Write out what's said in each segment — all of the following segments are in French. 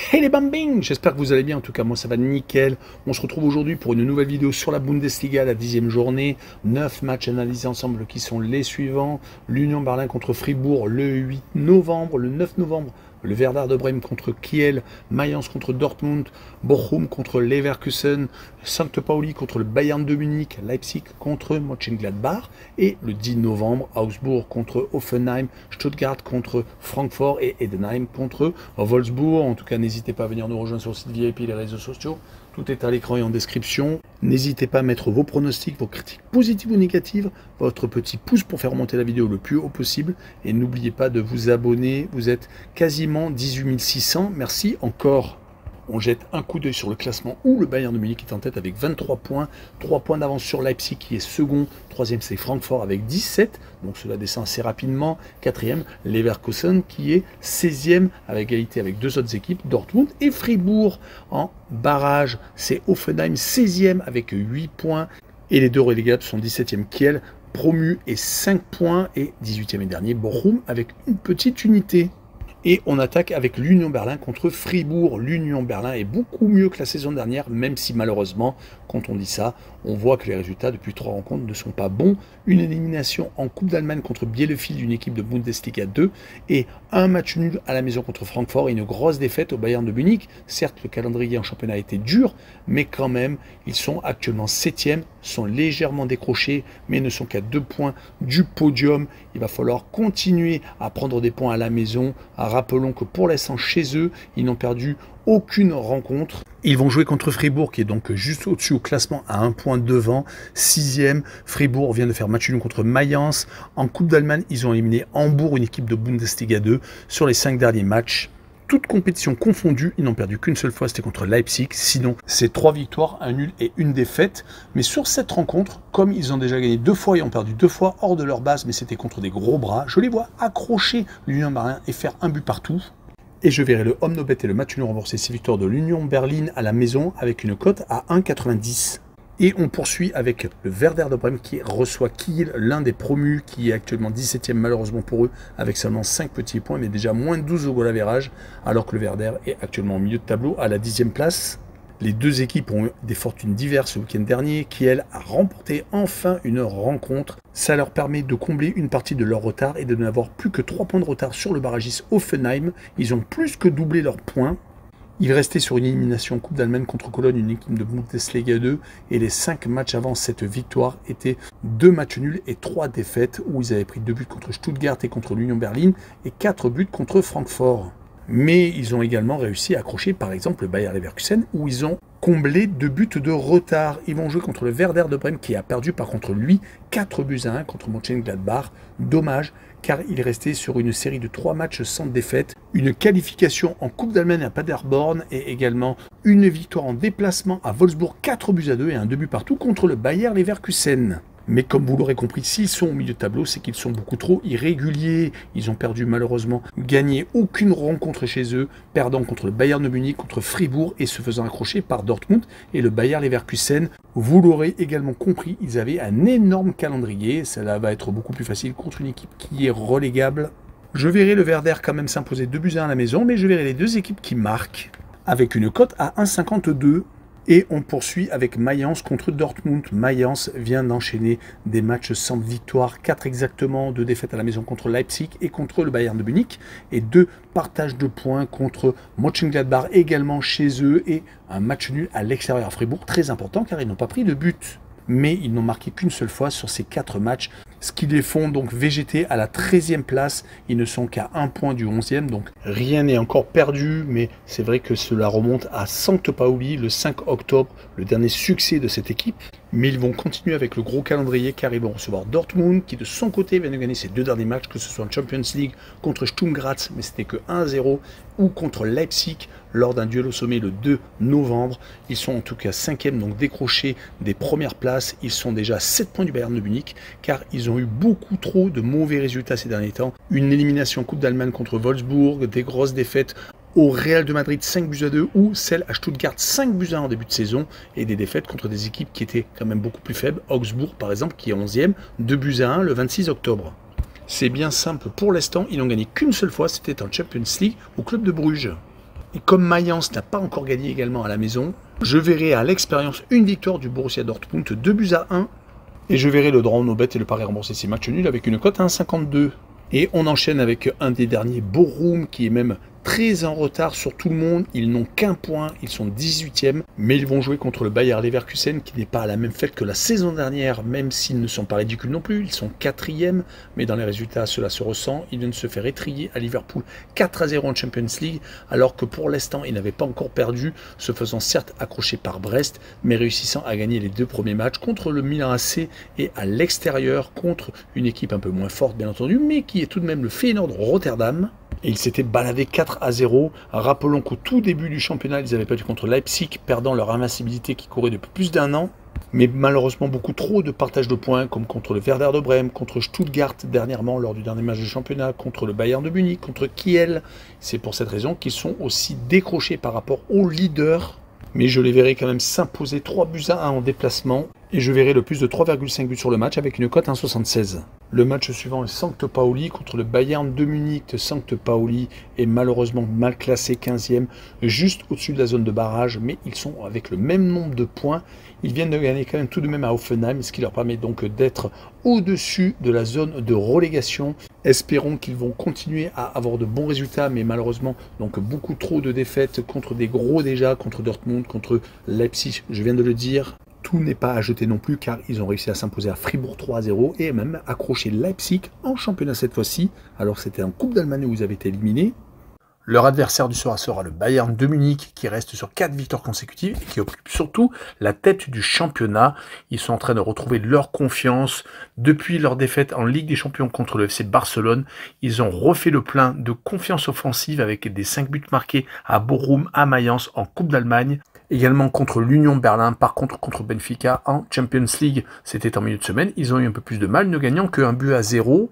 Hey les bambings, j'espère que vous allez bien, en tout cas moi ça va nickel. On se retrouve aujourd'hui pour une nouvelle vidéo sur la Bundesliga, la 10e journée. 9 matchs analysés ensemble qui sont les suivants. L'Union Berlin contre Fribourg le 8 novembre, le 9 novembre. Le Werder de Brême contre Kiel, Mayence contre Dortmund, Bochum contre Leverkusen, St. Pauli contre le Bayern de Munich, Leipzig contre Mönchengladbach et le 10 novembre, Augsbourg contre Hoffenheim, Stuttgart contre Francfort et Heidenheim contre Wolfsburg. En tout cas, n'hésitez pas à venir nous rejoindre sur le site VIP et les réseaux sociaux. Tout est à l'écran et en description. N'hésitez pas à mettre vos pronostics, vos critiques positives ou négatives, votre petit pouce pour faire remonter la vidéo le plus haut possible. Et n'oubliez pas de vous abonner. Vous êtes quasiment 18 600. Merci encore. On jette un coup d'œil sur le classement où le Bayern de Munich est en tête avec 23 points. 3 points d'avance sur Leipzig qui est second. Troisième, c'est Francfort avec 17. Donc cela descend assez rapidement. Quatrième, Leverkusen qui est 16e avec égalité avec deux autres équipes, Dortmund et Fribourg. En barrage, c'est Hoffenheim 16e avec 8 points. Et les deux relégables sont 17e Kiel, promu et 5 points. Et 18e et dernier, Bochum avec une petite unité. Et on attaque avec l'Union Berlin contre Fribourg. L'Union Berlin est beaucoup mieux que la saison dernière, même si malheureusement, quand on dit ça, on voit que les résultats depuis 3 rencontres ne sont pas bons. Une élimination en Coupe d'Allemagne contre Bielefeld, une équipe de Bundesliga 2, et un match nul à la maison contre Francfort et une grosse défaite au Bayern de Munich. Certes, le calendrier en championnat a été dur, mais quand même, ils sont actuellement 7e, sont légèrement décrochés, mais ne sont qu'à 2 points du podium. Il va falloir continuer à prendre des points à la maison. Rappelons que pour l'instant, chez eux, ils n'ont perdu aucune rencontre. Ils vont jouer contre Fribourg, qui est donc juste au-dessus au classement, à 1 point devant, 6e. Fribourg vient de faire match nul contre Mayence. En Coupe d'Allemagne, ils ont éliminé Hambourg, une équipe de Bundesliga 2, sur les 5 derniers matchs. Toutes compétitions confondues, ils n'ont perdu qu'une seule fois, c'était contre Leipzig. Sinon, c'est 3 victoires, un nul et une défaite. Mais sur cette rencontre, comme ils ont déjà gagné 2 fois et ont perdu 2 fois hors de leur base, mais c'était contre des gros bras, je les vois accrocher l'Union Berlin et faire un but partout. Et je verrai le homme no bet et le match nul rembourser 6 victoires de l'Union Berlin à la maison avec une cote à 1,90. Et on poursuit avec le Werder de Brême qui reçoit Kiel, l'un des promus qui est actuellement 17e malheureusement pour eux, avec seulement 5 petits points, mais déjà moins de 12 au goal average, alors que le Werder est actuellement au milieu de tableau à la 10e place. Les deux équipes ont eu des fortunes diverses le week-end dernier. Kiel a remporté enfin une rencontre. Ça leur permet de combler une partie de leur retard et de n'avoir plus que 3 points de retard sur le barragiste Hoffenheim. Ils ont plus que doublé leurs points. Ils restaient sur une élimination en Coupe d'Allemagne contre Cologne, une équipe de Bundesliga 2, et les 5 matchs avant cette victoire étaient 2 matchs nuls et 3 défaites, où ils avaient pris 2 buts contre Stuttgart et contre l'Union Berlin, et 4 buts contre Francfort. Mais ils ont également réussi à accrocher par exemple le Bayer Leverkusen, où ils ont comblé 2 buts de retard. Ils vont jouer contre le Werder de Brême, qui a perdu par contre lui 4 buts à 1 contre Mönchengladbach. Dommage, car il est resté sur une série de 3 matchs sans défaite, une qualification en Coupe d'Allemagne à Paderborn et également une victoire en déplacement à Wolfsburg, 4 buts à 2 et un 2 buts partout contre le Bayer Leverkusen. Mais comme vous l'aurez compris, s'ils sont au milieu de tableau, c'est qu'ils sont beaucoup trop irréguliers. Ils ont perdu malheureusement, gagné aucune rencontre chez eux, perdant contre le Bayern de Munich, contre Fribourg et se faisant accrocher par Dortmund et le Bayer Leverkusen. Vous l'aurez également compris, ils avaient un énorme calendrier. Cela va être beaucoup plus facile contre une équipe qui est relégable. Je verrai le Werder quand même s'imposer 2 buts à 1 à la maison, mais je verrai les deux équipes qui marquent avec une cote à 1,52. Et on poursuit avec Mayence contre Dortmund. Mayence vient d'enchaîner des matchs sans victoire, 4 exactement, 2 défaites à la maison contre Leipzig et contre le Bayern de Munich, et 2 partages de points contre Mönchengladbach également chez eux, et un match nul à l'extérieur à Fribourg, très important car ils n'ont pas pris de but. Mais ils n'ont marqué qu'une seule fois sur ces 4 matchs, ce qui les font donc végéter à la 13e place. Ils ne sont qu'à 1 point du 11e, donc rien n'est encore perdu, mais c'est vrai que cela remonte à St. Pauli le 5 octobre, le dernier succès de cette équipe. Mais ils vont continuer avec le gros calendrier car ils vont recevoir Dortmund qui de son côté vient de gagner ses 2 derniers matchs, que ce soit en Champions League contre Sturm Graz, mais c'était que 1-0, ou contre Leipzig lors d'un duel au sommet le 2 novembre. Ils sont en tout cas 5e, donc décrochés des premières places. Ils sont déjà à 7 points du Bayern de Munich car ils ont eu beaucoup trop de mauvais résultats ces derniers temps. Une élimination en Coupe d'Allemagne contre Wolfsburg, des grosses défaites au Real de Madrid 5 buts à 2 ou celle à Stuttgart 5 buts à 1 en début de saison, et des défaites contre des équipes qui étaient quand même beaucoup plus faibles. Augsbourg par exemple qui est 11e, 2 buts à 1 le 26 octobre. C'est bien simple pour l'instant, ils n'ont gagné qu'une seule fois, c'était en Champions League au club de Bruges. Et comme Mayence n'a pas encore gagné également à la maison, je verrai à l'expérience une victoire du Borussia Dortmund, 2-1. Et je verrai le draw no bet et le pari remboursé 6 matchs nuls avec une cote à 1,52. Et on enchaîne avec un des derniers, Bochum, qui est même très en retard sur tout le monde. Ils n'ont qu'un point, ils sont 18e, mais ils vont jouer contre le Bayer Leverkusen, qui n'est pas à la même fête que la saison dernière, même s'ils ne sont pas ridicules non plus. Ils sont 4e, mais dans les résultats, cela se ressent. Ils viennent de se faire étrier à Liverpool 4-0 en Champions League, alors que pour l'instant, ils n'avaient pas encore perdu, se faisant certes accrocher par Brest, mais réussissant à gagner les 2 premiers matchs contre le Milan AC et à l'extérieur contre une équipe un peu moins forte, bien entendu, mais qui est tout de même le Feyenoord Rotterdam. Et ils s'étaient baladés 4-0. Rappelons qu'au tout début du championnat, ils avaient perdu contre Leipzig, perdant leur invincibilité qui courait depuis plus d'1 an. Mais malheureusement, beaucoup trop de partage de points, comme contre le Werder de Brême, contre Stuttgart dernièrement lors du dernier match du championnat, contre le Bayern de Munich, contre Kiel. C'est pour cette raison qu'ils sont aussi décrochés par rapport aux leaders. Mais je les verrai quand même s'imposer 3-1 en déplacement. Et je verrai le plus de 3,5 buts sur le match avec une cote à 1,76. Le match suivant est St. Pauli contre le Bayern de Munich. St. Pauli est malheureusement mal classé 15e, juste au-dessus de la zone de barrage, mais ils sont avec le même nombre de points. Ils viennent de gagner quand même tout de même à Hoffenheim, ce qui leur permet donc d'être au-dessus de la zone de relégation. Espérons qu'ils vont continuer à avoir de bons résultats, mais malheureusement, donc beaucoup trop de défaites contre des gros déjà, contre Dortmund, contre Leipzig, je viens de le dire. Tout n'est pas à jeter non plus car ils ont réussi à s'imposer à Fribourg 3-0 et même accrocher Leipzig en championnat cette fois-ci. Alors c'était en Coupe d'Allemagne où ils avaient été éliminés. Leur adversaire du soir sera le Bayern de Munich qui reste sur 4 victoires consécutives et qui occupe surtout la tête du championnat. Ils sont en train de retrouver leur confiance. Depuis leur défaite en Ligue des Champions contre le FC Barcelone, ils ont refait le plein de confiance offensive avec des 5 buts marqués à Bochum, à Mayence en Coupe d'Allemagne. Également contre l'Union Berlin, par contre contre Benfica en Champions League. C'était en milieu de semaine, ils ont eu un peu plus de mal, ne gagnant qu'un but à 0,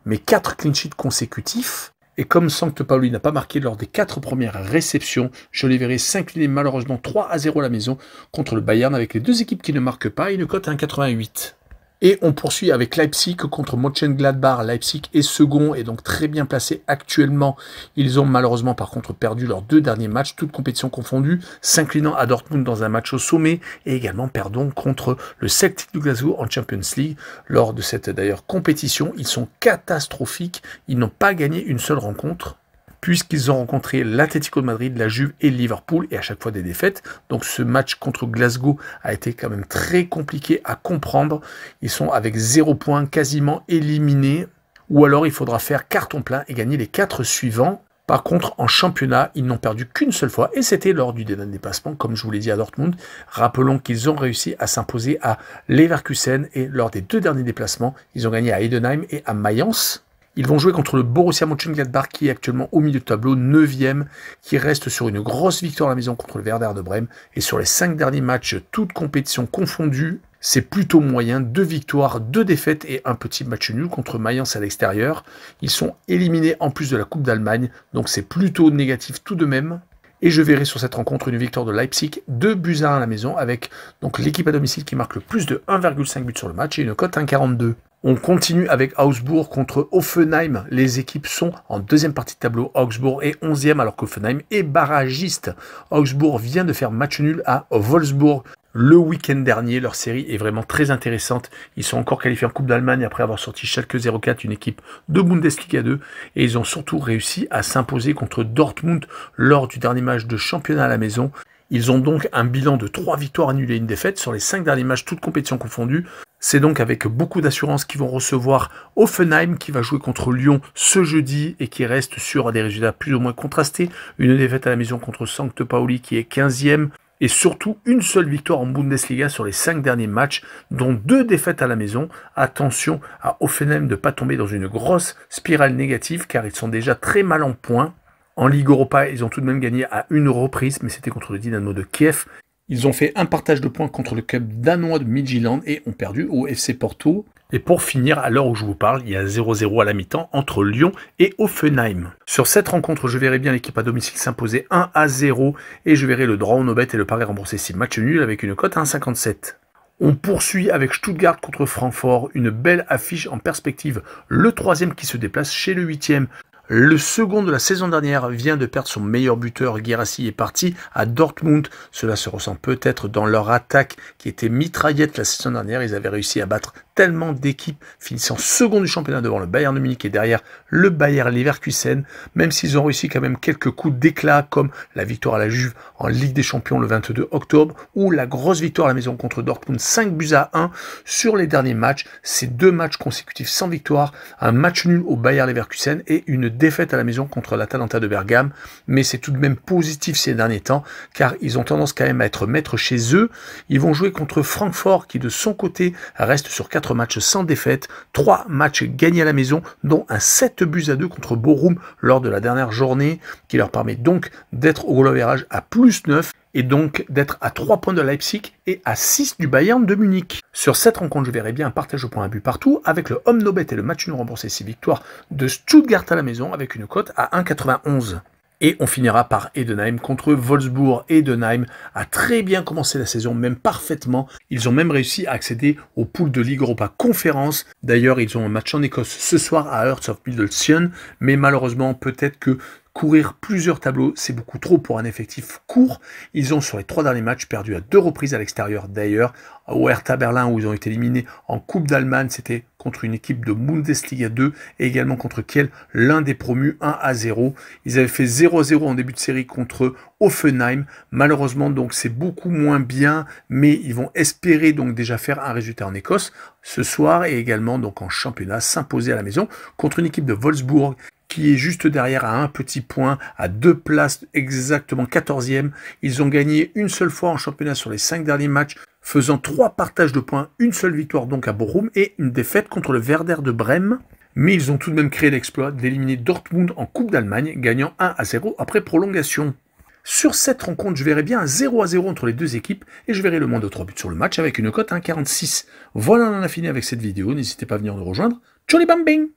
mais 4 clean sheets consécutifs. Et comme St. Pauli n'a pas marqué lors des 4 premières réceptions, je les verrai s'incliner malheureusement 3-0 à la maison contre le Bayern avec les 2 équipes qui ne marquent pas et une cote à 1,88. Et on poursuit avec Leipzig contre Mönchengladbach. Leipzig est second et donc très bien placé actuellement. Ils ont malheureusement par contre perdu leurs 2 derniers matchs, toutes compétitions confondues, s'inclinant à Dortmund dans un match au sommet et également perdant contre le Celtic de Glasgow en Champions League. Lors de cette d'ailleurs compétition, ils sont catastrophiques. Ils n'ont pas gagné une seule rencontre, puisqu'ils ont rencontré l'Atlético de Madrid, la Juve et le Liverpool, et à chaque fois des défaites. Donc ce match contre Glasgow a été quand même très compliqué à comprendre. Ils sont avec 0 points, quasiment éliminés, ou alors il faudra faire carton plein et gagner les 4 suivants. Par contre, en championnat, ils n'ont perdu qu'une seule fois, et c'était lors du dernier déplacement, comme je vous l'ai dit à Dortmund. Rappelons qu'ils ont réussi à s'imposer à Leverkusen, et lors des 2 derniers déplacements, ils ont gagné à Heidenheim et à Mayence. Ils vont jouer contre le Borussia Mönchengladbach qui est actuellement au milieu de tableau, 9e, qui reste sur une grosse victoire à la maison contre le Werder de Brême. Et sur les 5 derniers matchs, toutes compétitions confondues, c'est plutôt moyen, 2 victoires, 2 défaites et un petit match nul contre Mayence à l'extérieur. Ils sont éliminés en plus de la Coupe d'Allemagne, donc c'est plutôt négatif tout de même. Et je verrai sur cette rencontre une victoire de Leipzig, 2-1 à la maison, avec donc l'équipe à domicile qui marque le plus de 1,5 but sur le match et une cote 1,42. On continue avec Augsbourg contre Hoffenheim. Les équipes sont en deuxième partie de tableau. Augsbourg est 11e alors qu'Hoffenheim est barragiste. Augsbourg vient de faire match nul à Wolfsburg le week-end dernier. Leur série est vraiment très intéressante. Ils sont encore qualifiés en Coupe d'Allemagne après avoir sorti Schalke 04, une équipe de Bundesliga 2. Et ils ont surtout réussi à s'imposer contre Dortmund lors du dernier match de championnat à la maison. Ils ont donc un bilan de 3 victoires annulées et une défaite sur les 5 derniers matchs, toutes compétitions confondues. C'est donc avec beaucoup d'assurance qu'ils vont recevoir Hoffenheim qui va jouer contre Lyon ce jeudi et qui reste sur des résultats plus ou moins contrastés. Une défaite à la maison contre St. Pauli qui est 15e et surtout une seule victoire en Bundesliga sur les 5 derniers matchs, dont 2 défaites à la maison. Attention à Hoffenheim de ne pas tomber dans une grosse spirale négative car ils sont déjà très mal en points. En Ligue Europa, ils ont tout de même gagné à une reprise, mais c'était contre le Dynamo de Kiev. Ils ont fait un partage de points contre le club danois de Midtjylland et ont perdu au FC Porto. Et pour finir, à l'heure où je vous parle, il y a 0-0 à la mi-temps entre Lyon et Hoffenheim. Sur cette rencontre, je verrai bien l'équipe à domicile s'imposer 1-0 et je verrai le draw no bet et le pari remboursé 6 matchs nuls avec une cote à 1,57. On poursuit avec Stuttgart contre Francfort, une belle affiche en perspective. Le 3e qui se déplace chez le 8e. Le second de la saison dernière vient de perdre son meilleur buteur, Guirassy est parti à Dortmund. Cela se ressent peut-être dans leur attaque qui était mitraillette la saison dernière. Ils avaient réussi à battre tellement d'équipes, finissant second du championnat devant le Bayern de Munich et derrière le Bayer Leverkusen, même s'ils ont réussi quand même quelques coups d'éclat comme la victoire à la Juve en Ligue des Champions le 22 octobre ou la grosse victoire à la maison contre Dortmund 5-1 sur les derniers matchs. Ces 2 matchs consécutifs sans victoire, un match nul au Bayer Leverkusen et une défaite à la maison contre l'Atalanta de Bergame, mais c'est tout de même positif ces derniers temps car ils ont tendance quand même à être maîtres chez eux. Ils vont jouer contre Francfort qui de son côté reste sur 4 matchs sans défaite, 3 matchs gagnés à la maison, dont un 7-2 contre Bochum lors de la dernière journée, qui leur permet donc d'être au goal average à +9 et donc d'être à 3 points de Leipzig et à 6 du Bayern de Munich. Sur cette rencontre, je verrai bien un partage au point à but partout, avec le home no bet et le match nul remboursé 6 victoires de Stuttgart à la maison, avec une cote à 1,91. Et on finira par Heidenheim contre Wolfsburg. Heidenheim a très bien commencé la saison, même parfaitement. Ils ont même réussi à accéder aux poules de Ligue Europa Conférence. D'ailleurs, ils ont un match en Écosse ce soir à Hearts of Midlothian. Mais malheureusement, peut-être que courir plusieurs tableaux, c'est beaucoup trop pour un effectif court. Ils ont sur les 3 derniers matchs perdu à 2 reprises à l'extérieur. D'ailleurs, au Hertha Berlin où ils ont été éliminés en Coupe d'Allemagne, c'était contre une équipe de Bundesliga 2 et également contre Kiel, l'un des promus 1-0. Ils avaient fait 0-0 en début de série contre Hoffenheim. Malheureusement, donc c'est beaucoup moins bien, mais ils vont espérer donc déjà faire un résultat en Écosse ce soir et également donc en championnat s'imposer à la maison contre une équipe de Wolfsburg qui est juste derrière à un petit point, à 2 places, exactement 14e. Ils ont gagné une seule fois en championnat sur les 5 derniers matchs, faisant 3 partages de points, une seule victoire donc à Bochum et une défaite contre le Werder de Brême. Mais ils ont tout de même créé l'exploit d'éliminer Dortmund en Coupe d'Allemagne, gagnant 1-0 après prolongation. Sur cette rencontre, je verrai bien un 0-0 entre les 2 équipes et je verrai le moins de 3 buts sur le match avec une cote à 1,46. Voilà, on en a fini avec cette vidéo. N'hésitez pas à venir nous rejoindre. Tchou les bambing!